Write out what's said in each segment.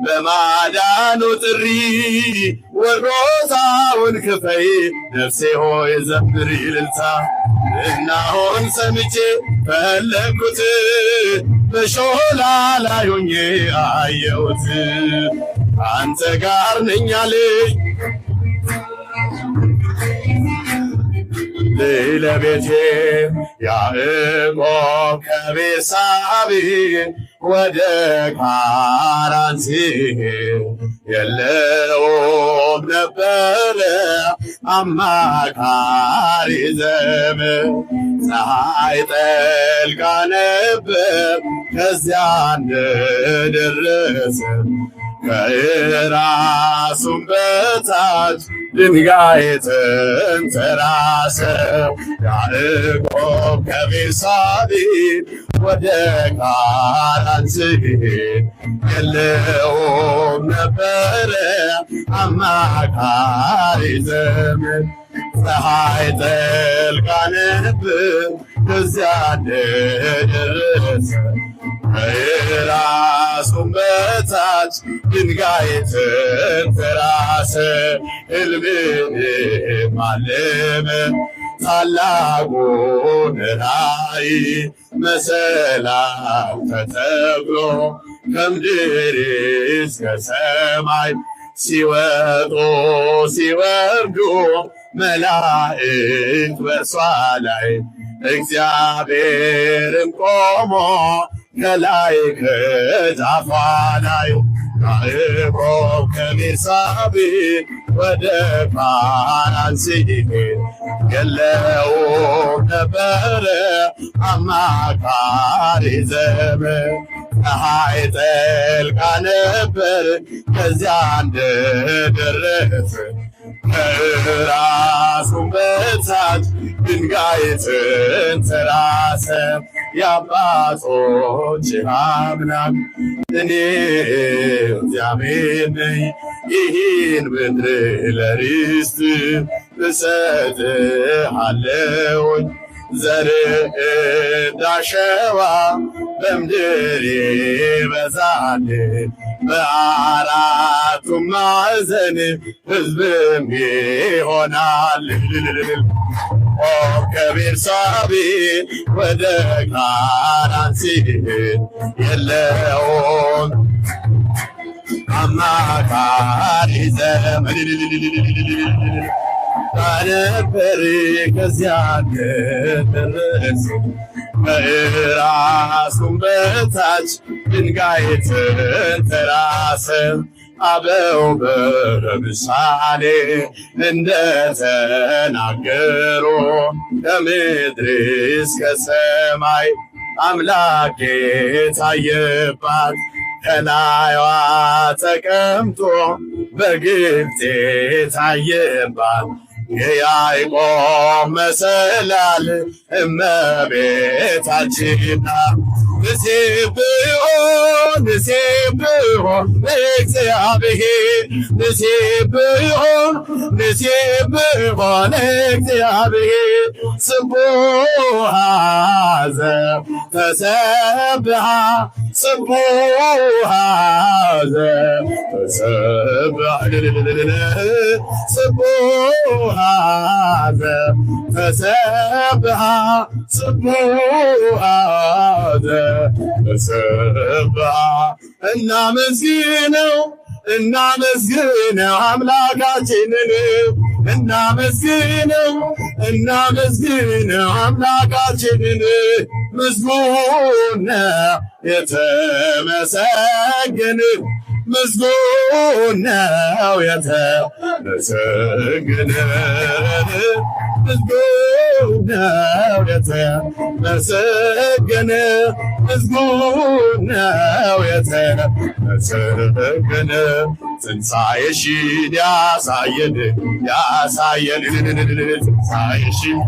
በማዳኑ ጥሪ ወሮታውን ክፈይ ነፍሴ ሆይ ዘምሪ እልልታ እናሆን ሰምቼ ፈለግኩት በሾላ ላይ ሆኜ አየሁት አንተ ጋር ነኝ አለኝ ለቤቴ ያዕቆብ ከቤርሳቤህ ወደ ካራን ሲሄድ የለውም ነበረ አማካሪ ዘመድ ፀሐይ ጠልቃ ነበር ከዚያ እንደደረሰ ከራሱም በታች ድንጋይ ተንተራሰ። ያዕቆብ ከቤርሳቤህ ወደ ካራን ሲሄድ የለውም ነበረ አማካሪ ዘመድ። ፀሐይ ጠልቃ ነበር ከዚያ እንደደረሰ ከራሱም በታች ድንጋይ ተንተራሰ። ሕልምንም አለመ ታላቁን ራእይ መሰላል ተተክሎ ከምድር እስከ ሰማይ ሲወጡ ሲወርዱ መላእክት በእርሷ ላይ እግዚአብሔርም ቆሞ ከላይ ከጫፏ ላይ። ያዕቆብ ከቤርሳቤህ ወደ ካራን ሲሄድ የለውም ነበረ አማካሪ ዘመድ። ፀሐይ ጠልቃ ነበር ከዚያ እንደደረሰ ከራሱም በታች ድንጋይ ተንተራሰ። የአባቶች አምላክ እኔ እግዚአብሔር ነኝ፣ ይህን ምድር ለርስት እሰጥሃለሁኝ። ዘርህ እንዳሸዋ በምድር ይበዛል፣ በአራቱም ማዕዘን ሕዝብም ይሆናል። ከቤርሳቤህ ወደ ካራን ሲሄድ የለውም አማካሪ ዘመድ ነበር ከዚያ እንደደረሰ ከራሱም በታች ድንጋይ ተንተራሰ። አበው በምሳሌ እንደተናገሩ ከምድር እስከ ሰማይ አምላክ ታየባት። ከላይዋ ተቀምጦ በግልጥ ታየባት የያዕቆብ መሰላል እመቤታችን ናት። ንሴብሖ ለእግዚአብሔር ንሴብሖ ለእግዚአብሔር ስቡሐ ዘተሰብሐ ስቡሐ ዘተሰብሐ ስቡሐ ዘተሰብሐ ስቡሐ ዘተሰብሐ። እናመስግነው እናመስግነው አምላካችንን እናመስግነው አምላካችንን። ምስጉን ነው የተመሰገነ ምስጉን ነው የተመሰገነ ምስጉን ነው የተመሰገነ ምስጉን ነው የተመሰገነ። ትንሣኤሽን ያሳየን ትንሣኤሽን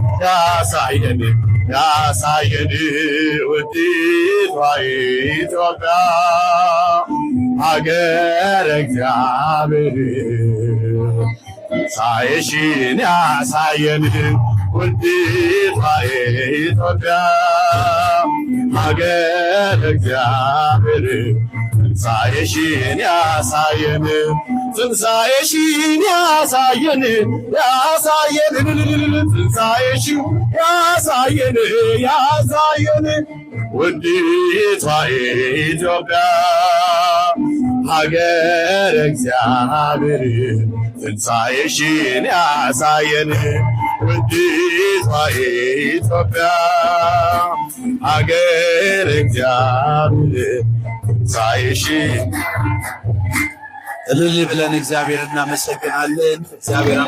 ያሳየን ውዲቷ ኢትዮጵያ ሀገረ እግዚአብሔር። ትንሣኤሽን ያሳየን ውዲቷ ኢትዮጵያ ሀገረ እግዚአብሔር። ትንሣኤሽን ያሳየን ትንሣኤሽን ያሳየን ትንሣኤሽን ያሳየን ውዲቷ ኢትዮጵያ ሀገረ እግዚአብሔር። ትንሣኤሽን ያሳየን ውዲቷ ኢትዮጵያ ሀገረ እግዚአብሔር። ትንሣኤሽን እልል ብለን እግዚአብሔር እናመሰግናለን። እግዚአብሔር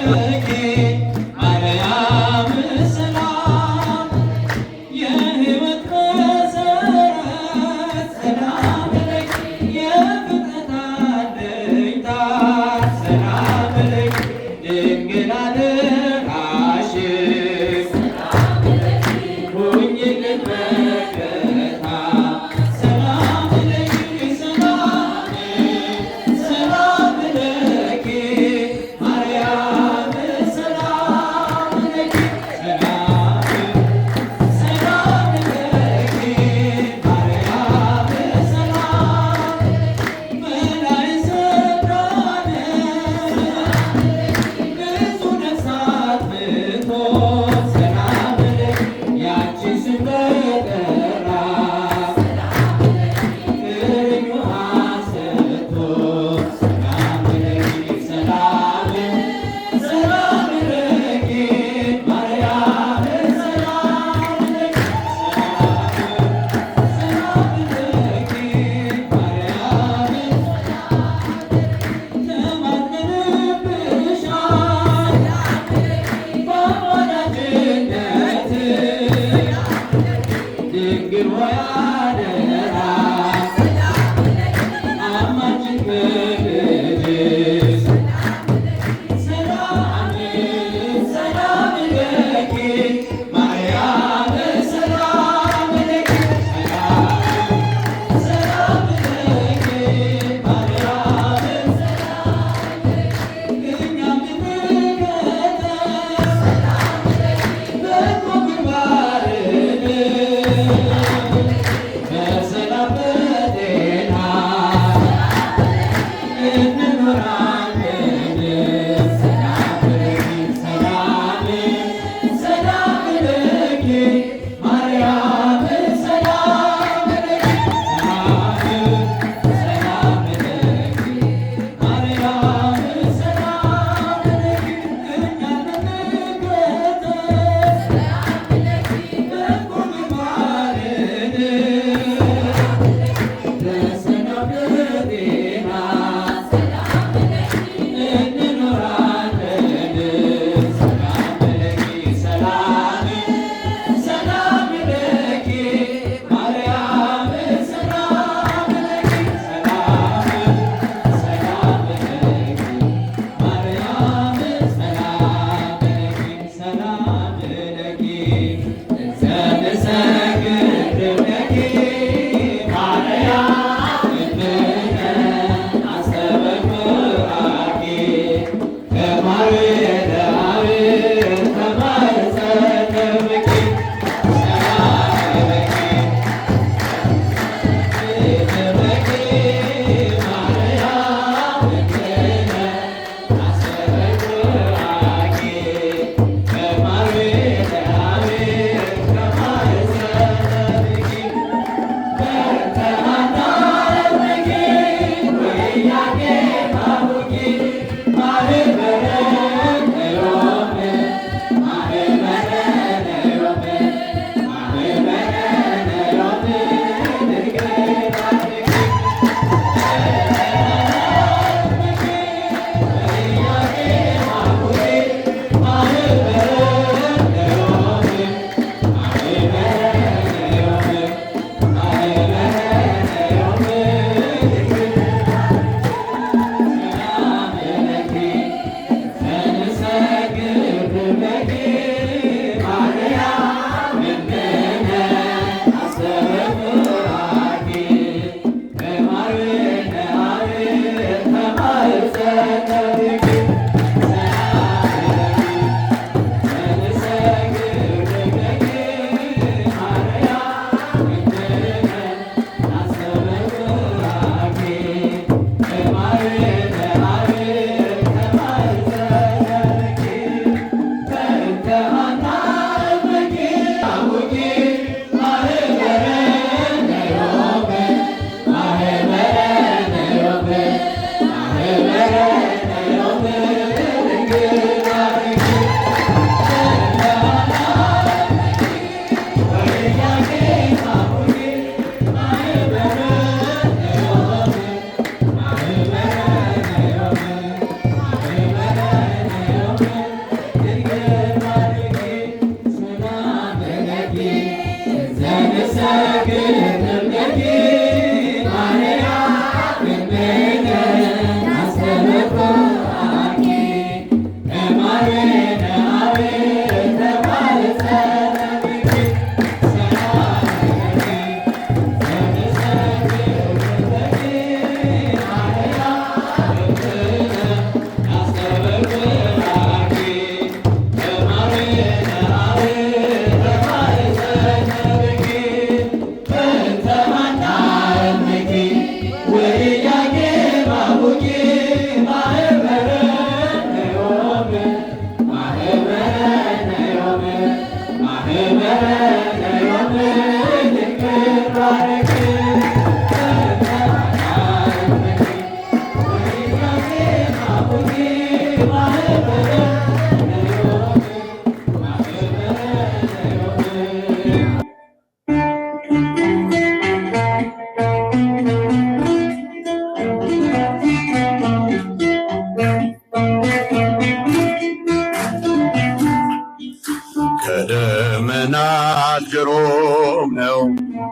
ከደመናት ግሩም ነው፣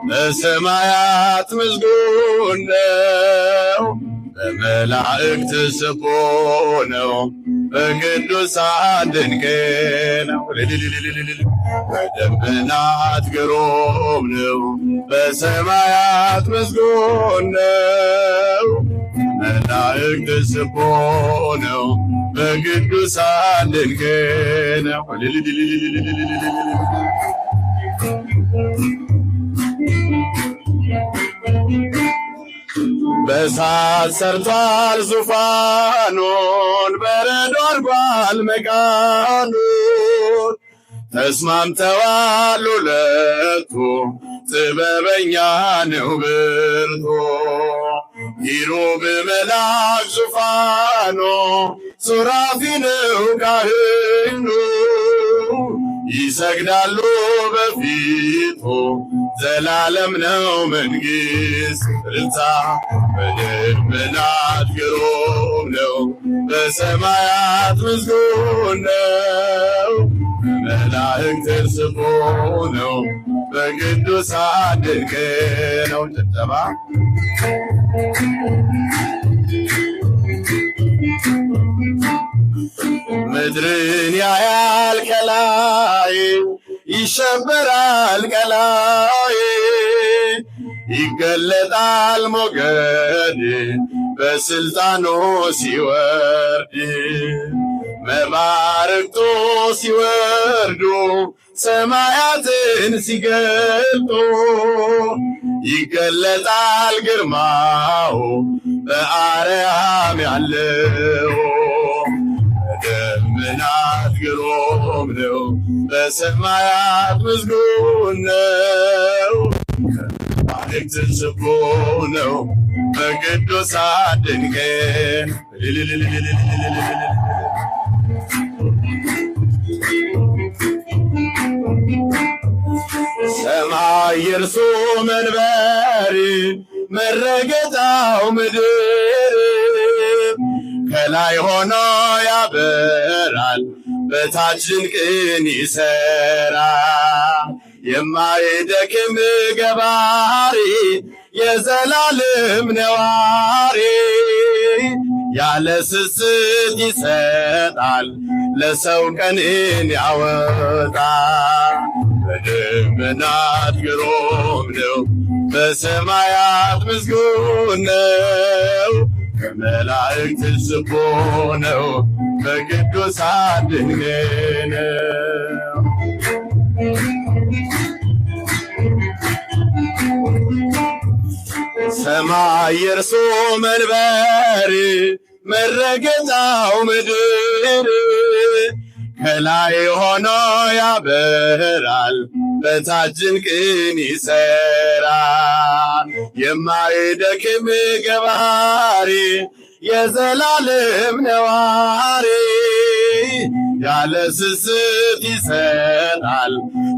በሰማያት ምስጉን ነው። በመላእክት ስቦ ነው፣ በቅዱሳን ድንቅ ነው። በደመናት ግሩም ነው፣ በሰማያት ምስጉን ነው። መላእክት ስቦ ነው፣ በቅዱሳን ድንቅ ነው። በእሳት ሰርቷል ዙፋኑን፣ በረዶ አርጓል መቃኑን። ተስማምተዋል ሁለቱ፣ ጥበበኛ ነው ብርቱ። ኪሩብ መልአክ ዙፋኑ፣ ሱራፊ ነው ካህኑ። ይሰግዳሉ በፊቱ፣ ዘላለም ነው መንግሥት እልልታ። በደመናት ግሩም ነው፣ በሰማያት ምስጉን ነው። መላእክት ስቦ ነው፣ በቅዱሳን ድንቅ ነው። ጭብጨባ ምድርን ያያል ከላይ፣ ይሸበራል ከላይ። ይገለጣል ሞገድ በስልጣኑ ሲወርድ። መባረቅቱ ሲወርዱ ሰማያትን ሲገልጡ። ይገለጣል ግርማው በአርያም ያለው። በደመናት ግሩም ነው፣ በሰማያት ምስጉን ነው። መላእክት ስቦ ነው፣ በቅዱሳን ድንቅ ሰማይ የእርሱ መንበር፣ መረገጫው ምድር። ከላይ ሆኖ ያበራል፣ በታች ድንቅን ይሰራል። የማይደክም ገባሪ፣ የዘላለም ነዋሪ። ያለ ስስት ይሰጣል፣ ለሰው ቀንን ያወጣል። በደመናት ግሩም ነው፣ በሰማያት ምስጉን ነው። ከመላእክት ስቦ ነው፣ በቅዱሳን ድንቅ ነው። ሰማይ የእርሱ መንበር፣ መረገጫው ምድር። ከላይ ሆኖ ያበራል፣ በታች ድንቅን ይሰራል። የማይደክም ገባሪ፣ የዘላለም ነዋሪ። ያለ ስስት ይሰጣል፣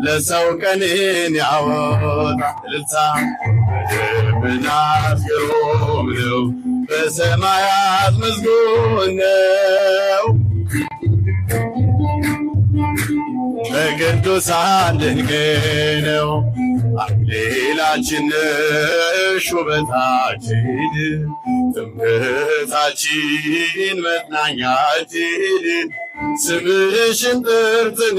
ለሰው ቀንን ያወጣል። እልልታ በደመናት ግሩም ነው፣ በሰማያት ምስጉን ነው። በቅዱሳን ድንቅ ነው። አክሊላችን ነሽ ውበታችን ትምክህታችን መጽናኛችን ስምሽን ጠርተን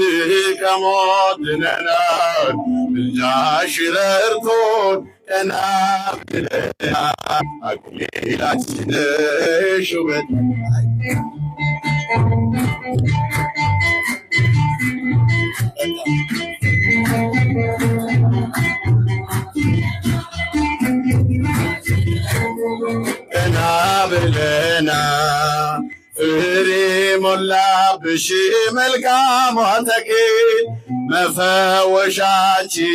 ከሞት ድነናል ምልጃሽ ረድቶን ቀና ብለናል አክሊላችን ነሽ ውበታችን ቀና ብለናል ፍሬ ሞላብሽ መልካሟ ተክል መፈወሻችን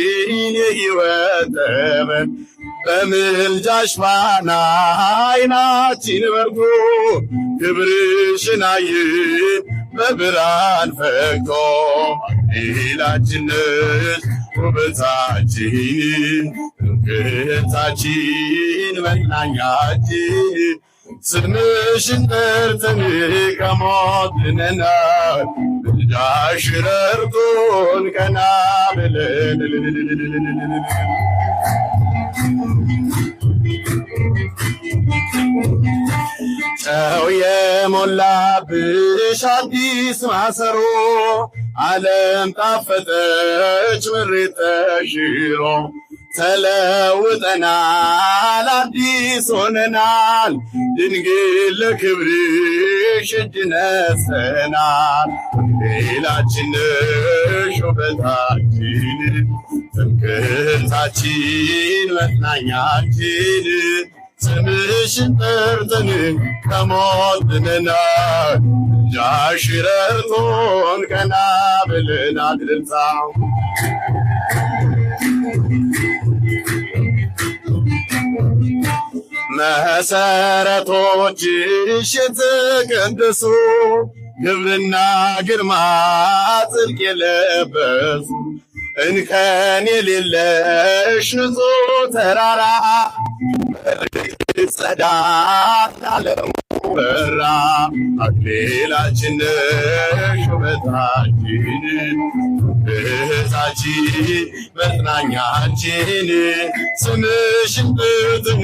የሕይወት ጠበል በምልጃሽ ፋና ዓይናችን በርቶ ክብርሽን አየን በብርሃን ፈክቶ አክሊላችን ነሽ ውበታችን ትምክህታችን መጽናኛችን ስምሽን ጠርተን ከሞት ድነናል ምልጃሽ ረድቶን ቀና ብለን ጨው የሞላብሽ አዲስ ማሰሮ ዓለም ጣፈጠች ምሬት ተሽሮ ተለውጠናል አዲስ ሆነናል ድንግል ለክብርሽ እጅ ነስተናል አክሊላችን ነሽ ውበታችን ትምክህታችን መጽናኛችን ስምሽን ጠርተን ከሞት ድነናል ምልጃሽ ረድቶን ቀና ብለናል እልልታው መሰረቶችሽ የተቀደሱ ክብርና ግርማ ጽድቅ የለበሱ እንከን የሌለሽ ንጹሕ ተራራ ጸዳት ዓለሙ በራ አክሊላችን ነሽ ውበታችን ትምክህታችን መጽናኛችን ስምሽን ጠርተን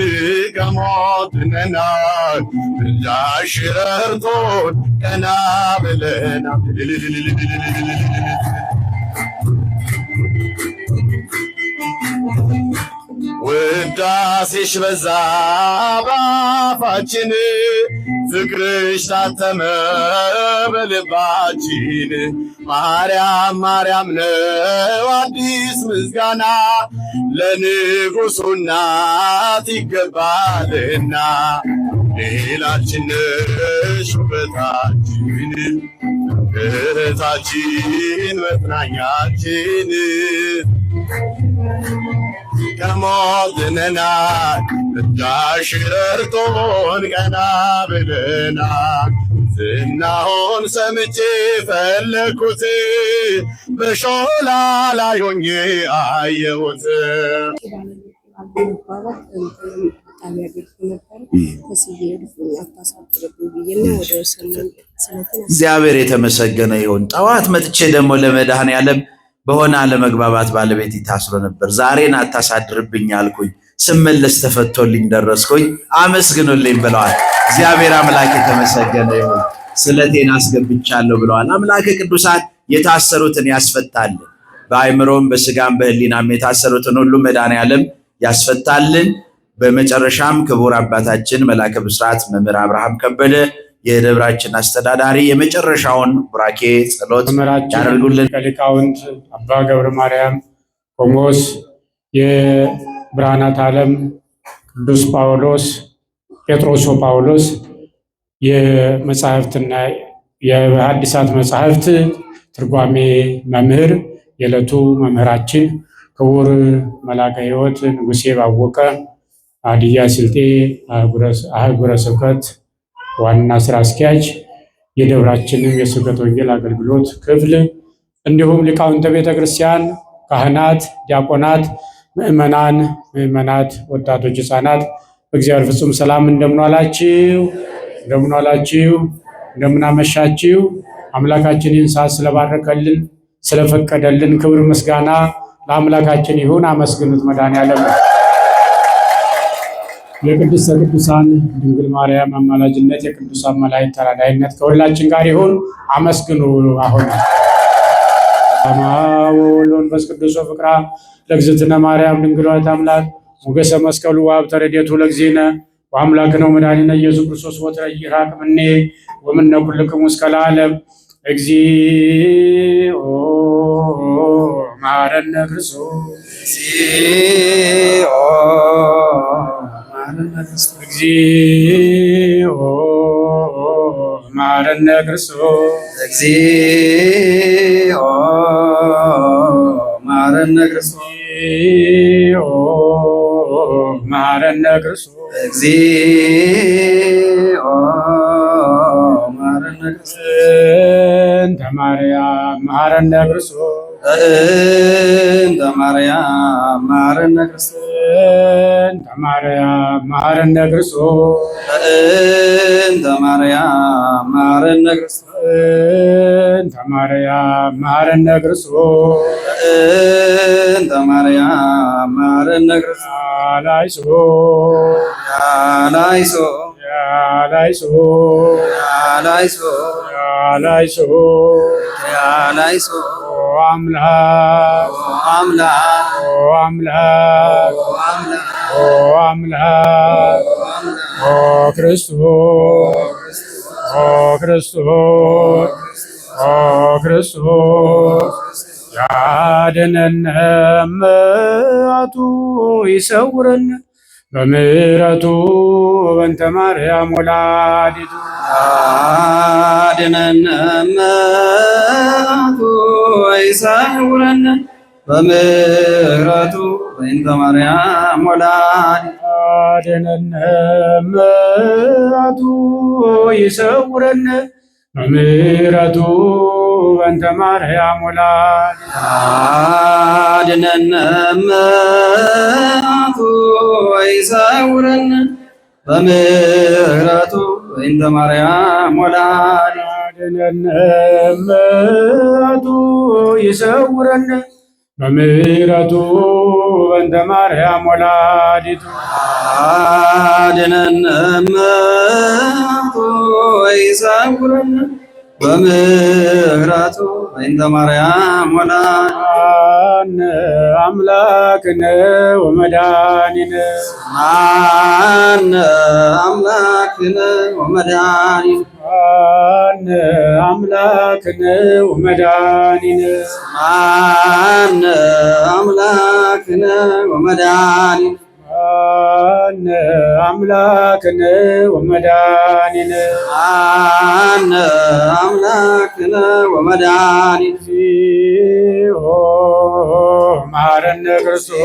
ከሞት ድነናል ምልጃሽ ረድቶን ቀና ብለናል ውዳሴሽ በዛ ባፋችን ፍቅርሽ ታተመ በልባችን ማርያም ማርያም ነው አዲስ ምስጋና ለንጉሡ እናት ይገባልና አክሊላችን ነሽ ውበታችን ትምክህታችን መጽናኛችን ከሞት ድነናል ምልጃሽ ረድቶን ቀና ብለናል ዝናውን ሰምቼ ፈለኩት በሾላ ላይ ሆኜ አየሁት እግዚአብሔር የተመሰገነ ይሁን። ጠዋት መጥቼ ደግሞ ለመድኃኔዓለም በሆነ አለመግባባት ባለቤት ታስሮ ነበር። ዛሬን አታሳድርብኝ አልኩኝ። ስመለስ ተፈቶልኝ ደረስኩኝ። አመስግኑልኝ ብለዋል። እግዚአብሔር አምላክ የተመሰገነ ይሁን። ስለቴን አስገብቻለሁ ብለዋል። አምላከ ቅዱሳን የታሰሩትን ያስፈታልን፣ በአእምሮም በስጋም በሕሊናም የታሰሩትን ሁሉ መድኃኔዓለም ያስፈታልን። በመጨረሻም ክቡር አባታችን መላከ ብስራት መምህር አብርሃም ከበደ የደብራችን አስተዳዳሪ የመጨረሻውን ቡራኬ ጸሎት ያደርጉልን። ሊቃውንት አባ ገብረ ማርያም ቆሞስ፣ የብርሃናት ዓለም ቅዱስ ጳውሎስ ጴጥሮስ ጳውሎስ የመጻሕፍትና የሐዲሳት መጻሕፍት ትርጓሜ መምህር፣ የዕለቱ መምህራችን ክቡር መላከ ሕይወት ንጉሴ ባወቀ ሀዲያ ስልጤ አህጉረ ስብከት ዋና ስራ አስኪያጅ፣ የደብራችንም የስብከተ ወንጌል አገልግሎት ክፍል፣ እንዲሁም ሊቃውንተ ቤተ ክርስቲያን፣ ካህናት፣ ዲያቆናት፣ ምዕመናት፣ ወጣቶች፣ ህፃናት በእግዚአብሔር ፍጹም ሰላም እንደምን ዋላችሁ? እንደምን አመሻችሁ? አምላካችን ይህን ሰዓት ስለባረከልን ስለፈቀደልን ክብር ምስጋና ለአምላካችን ይሁን። አመስግኑት መድኃኔዓለም። የቅድስተ ቅዱሳን ድንግል ማርያም አማላጅነት፣ የቅዱሳን መላእክት ተራዳኢነት ከሁላችን ጋር ይሁን። አመስግኑ። አሁን ወወልድ ወመንፈስ ቅዱስ ፍቅራ ለእግዝእትነ ማርያም ድንግል ወላዲተ አምላክ ሞገሰ መስቀሉ ወሀብተ ረድኤቱ ለእግዚእነ ወአምላክነ ወመድኃኒነ ኢየሱስ ክርስቶስ ወትረ ይራቅ እምኔ ወእምነ ኩልክሙ እስከ ለዓለም እግዚኦ መሐረነ ክርስቶስ እግዚኦ መሐረነ ክርስቶስ እግዚኦ መሐረነ ክርስቶስ እግዚኦ መሐረነ ክርስቶስ እግዚኦ መሐረነ ክርስቶስ እንተ ማርያም መሐረነ ክርስቶስ እንተ ማርያም መሐረነ ክርስቶስ እንተ ማርያም መሐረነ ክርስቶስ እንተ ማርያም መሐረነ ክርስቶስ እንተ ማርያም መሐረነ ክርስቶስ እንተ ማርያም መሐረነ ክርስቶስ ያላይሶ ያላይሶ ያላይሶ ያላይሶ ያላይሶ ያላይሶ አምላክ አምላክ አምላክ አምላክ ክርስቶስ ክርስቶስ ያድነን መዓቱ ይሰውረን በምሕረቱ በእንተ ማርያም ወላዲቱ ያድነን መዓቱ ይሰውረን በምሕረቱ በእንተ ማርያም ወላዲቱ ያድነን መዓቱ ይሰውረን በምሕረቱ በእንተ ማርያም ወላዲቱ ያድነን መዓቱ ይሰውረን በምሕረቱ በእንተ ማርያም ወላዲቱ ያድነን መዓቱ ይሰውረን በምሕረቱ በእንተ ማርያም ወላዲቱ ያድነን መዓቱ ይሰውረን በምሕረቱ በእንተ ማርያም ወላዲቱ አነ አምላክነ ወመድኃኒነ አነ አምላክነ ወመድኃኒነ አነ አምላክነ ወመድኃኒነ አነ አምላክነ ወመድኃኒነ አነ አምላክነ ወመድኃኒነ አነ አምላክነ ወመድኃኒነ እግዚኦ መሐረነ ክርስቶስ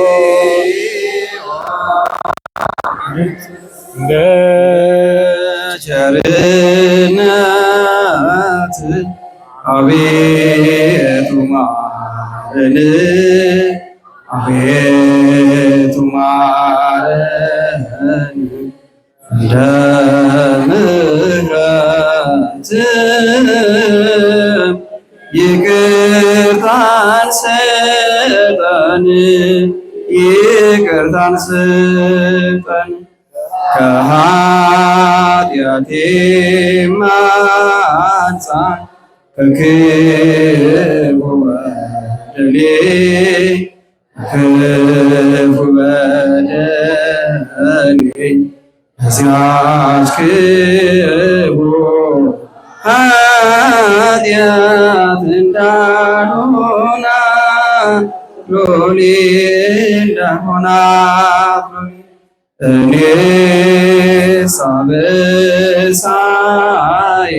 እንደ ቸርነት አቤቱ ማረን አቤቱ ማረን እንደ ምሕረት ይቅርታን ስጠን ይቅርታን ስጠን ከኃጢአቴ አንጻን ከክፉ በደሌ ክፉ በደሌ በዚያች ክፉ ኃጢአት እንዳልሆና ሎሌ እንዳልሆናት እኔ ሳበሳዬ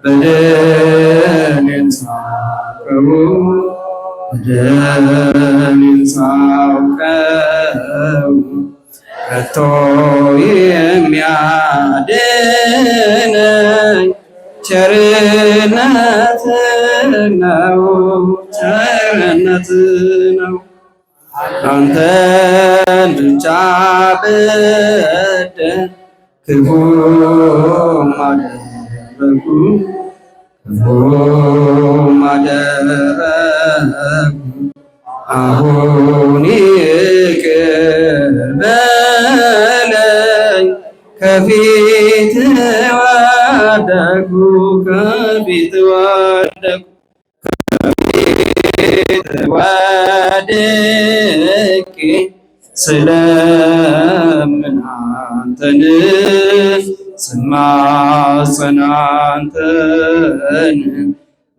በደሌን ሳውቀው በደሌን ሳውቀው ከቶ የሚያድነኝ ቸርነት ነው ቸርነት ነው። አንተን ብቻ በደል ክፉ ማደረጉ ክፉ ማደረጉ አሁን ከፊት ወደቁ ከፊት ወደቁ ወድቄ ስለምን አንተን ስማጸን አንተን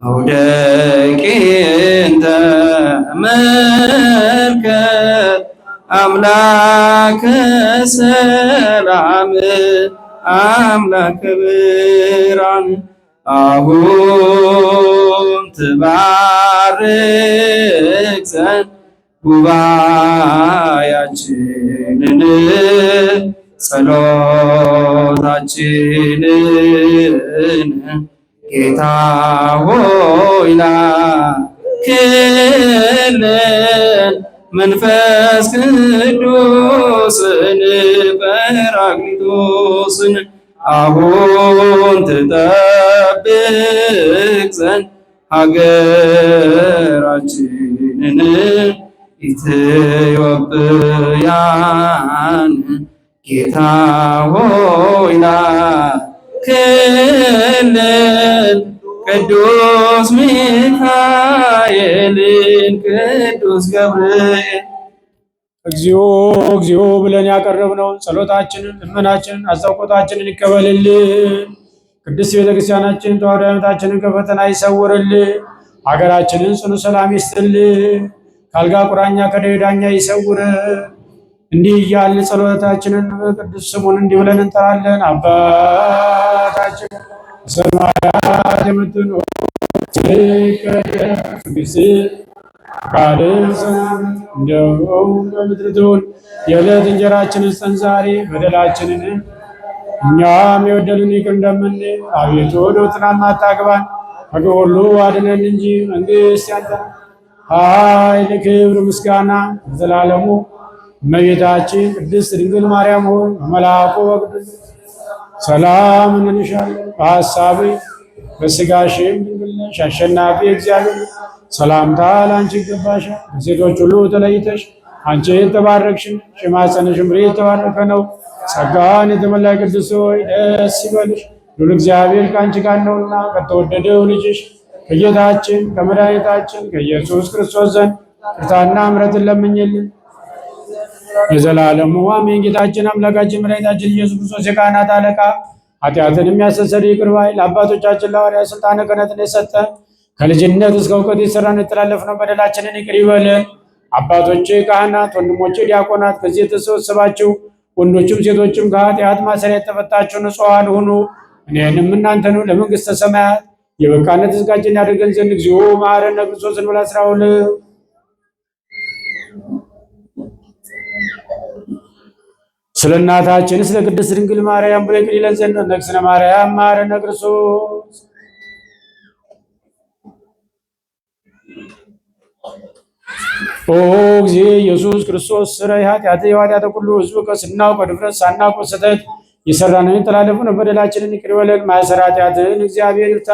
መውደቄን ተመልከት አምላከ ሰላም አምላከ ብርሃን አሁን ትባርክ ዘንድ ጉባኤያችንን ጸሎታችንን ጌታ ሆይ ላክልን መንፈስ ቅዱስን ጰራቅሊጦስን አሁን ትጠብቅ ዘንድ ሀገራችንን ኢትዮጵያን ጌታ ሆይ ላክልን ቅዱስ ሚካኤልን ቅዱስ ገብርኤል። እግዚኦ እግዚኦ ብለን ያቀረብነውን ጸሎታችንን፣ ልመናችንን፣ አስታውቆታችንን ይቀበልልን። ቅድስት ቤተክርስቲያናችንን ተዋሕዶ ሃይማኖታችንን ከፈተና ይሰውርልን። ሀገራችንን ጽኑ ሰላም ይስጥልን። ከአልጋ ቁራኛ ከደዌ ዳኛ ይሰውርን። እንዲህ እያልን ጸሎታችንን ቅዱስ ስሙን እንዲህ ብለን እንጠራለን። አባታችን በሰማያት የምትኖር ይቀደስ ስምህ ፈቃድህ እንደሆነ በምድር ትሁን። የዕለት እንጀራችንን ስጠን ዛሬ፣ በደላችንን እኛም የበደሉንን ይቅር እንደምንል፣ አቤቱ ወደ ፈተና አታግባን ከክፉ ሁሉ አድነን እንጂ መንግሥት ያንተ ናት፣ ኃይል፣ ክብር፣ ምስጋና ለዘላለሙ። እመቤታችን ቅድስት ድንግል ማርያም ሆይ በመልአኩ በቅዱስ ሰላም እንልሻለን። በሐሳብሽ በሥጋሽም ድንግል ነሽ። አሸናፊ እግዚአብሔር ሰላምታ ለአንቺ ይገባሻል። ከሴቶች ሁሉ ተለይተሽ አንቺ የተባረክሽ ነሽ፣ የማኅፀንሽ ፍሬ የተባረከ ነው። ጸጋን የተመላሽ ቅድስት ሆይ ደስ ይበልሽ፣ ሉል እግዚአብሔር ከአንቺ ጋር ነውና ከተወደደው ልጅሽ ከጌታችን ከመድኃኒታችን ከኢየሱስ ክርስቶስ ዘንድ ይቅርታና ምሕረትን ለምኝልን የዘላለሙ አሜን። ጌታችን አምላካችን መድኃኒታችን ኢየሱስ ክርስቶስ የካህናት አለቃ ኃጢአትን የሚያስተሰርይ ይቅር ባይ ለአባቶቻችን ለሐዋርያት ሥልጣነ ክህነትን የሰጠ ከልጅነት እስከ እውቀት የሠራን የተላለፍነው በደላችንን ይቅር ይበለን። አባቶቼ ካህናት፣ ወንድሞቼ ዲያቆናት፣ ከዚህ የተሰበሰባችሁ ወንዶችም ሴቶችም ከኃጢአት ማሰሪያ የተፈታችሁ ንጹሐን ሁኑ። እኔንም እናንተንም ለመንግሥተ ሰማያት የበቃነት ሕዝባችን ያደርገን ዘንድ እግዚኦ መሐረነ ክርስቶስ እንበል 12 ስለ እናታችን ስለ ቅድስት ድንግል ማርያም ብሎ ይቅር ይለን ዘንድ ነግሥነ ማርያም መሐረነ ክርስቶስ። ኦ እግዚእ ኢየሱስ ክርስቶስ ስረይ ኃጢአተ የኃጢአተ ኩሉ ሕዝብ ከስናውቅ ከድፍረት ሳናውቅ በስህተት የሠራነውን የተላለፉንን በደላችንን ይቅር ይበለን። ማእሰረ ኃጢአትን እግዚአብሔር ይፍታ።